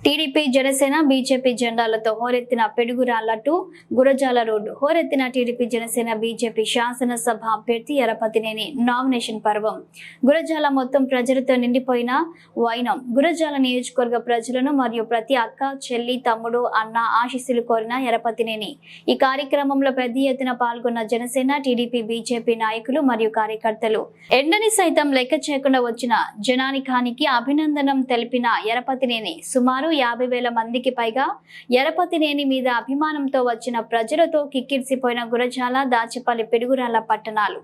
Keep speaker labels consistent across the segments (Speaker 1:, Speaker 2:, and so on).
Speaker 1: TDP Janasena BJP జెండాలతో హోరెత్తిన Pedugurala to Gurazala road. హోరెత్తిన టీడీపీ జనసేన బీజేపీ శాసనసభ అభ్యర్థి ఎరపతినేని నామినేషన్ పర్వం. గురజాల మొత్తం ప్రజలతో నిండిపోయిన వైనం. గురజాల నియోజకవర్గ ప్రజలను మరియు ప్రతి అక్క, చెల్లి, తమ్ముడు, అన్న ఆశీస్సులు కోరిన ఎరపతినేని ఈ కార్యక్రమంలో పెద్ద ఎత్తున పాల్గొన్న జనసేన, టీడీపీ, బీజేపీ నాయకులు మరియు కార్యకర్తలు ఎండని సైతం లెక్క చేయకుండా వచ్చిన జనానికానికి అభినందనం తెలిపిన ఎరపతినేని సుమారు 50,000 మందికి పైగా ఎరపతినేని మీద అభిమానంతో వచ్చిన ప్రజలతో కిక్కిరిసిపోయిన గురజాల, దాచేపల్లి, పెడుగురాళ్ల పట్టణాలు.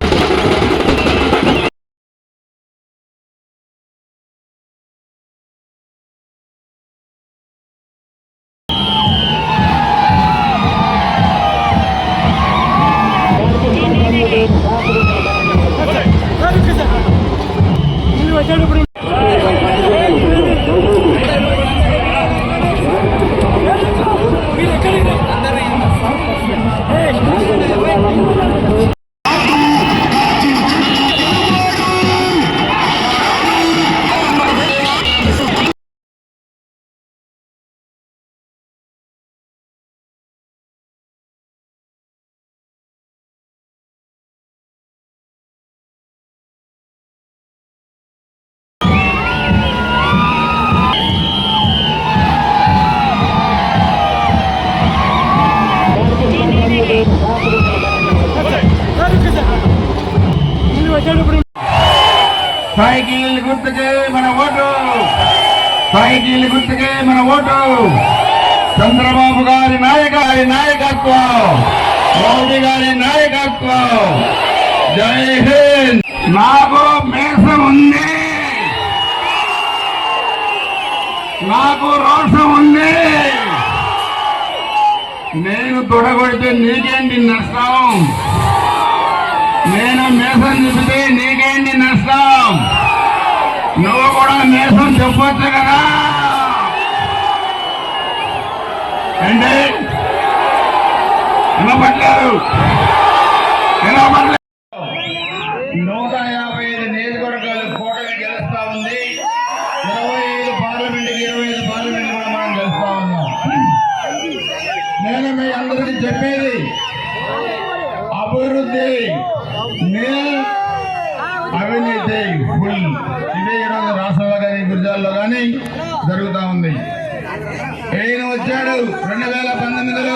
Speaker 2: సైకిల్ గుర్తుకే మన ఓటు, సైకిల్ గుర్తుకే మన ఓటు. చంద్రబాబు గారి నాయకత్వం, మోదీ గారి నాయకత్వం. జై హింద్. నాకు మేసం ఉంది, నాకు రోషం ఉంది. నేను తొడగొడితే నీకేంటి నష్టం, నేను మేసం చూపితే నీకేంటి నష్టం. నువ్వు కూడా మేసం చెప్పొచ్చు కదా. అంటే వినపట్లేదు. 155 నియోజకవర్గాలు కూటమి గెలుస్తా ఉంది. 25 పార్లమెంట్కి 25 పార్లమెంట్ కూడా మనం గెలుస్తా ఉన్నాం. నేను మీ అందరికీ చెప్పేది అభివృద్ధి అవినీతి ఫుల్. ఇదే ఈరోజు రాష్ట్రంలో కానీ గుజరాత్లో కానీ జరుగుతూ ఉంది. ఈయన వచ్చాడు 2019లో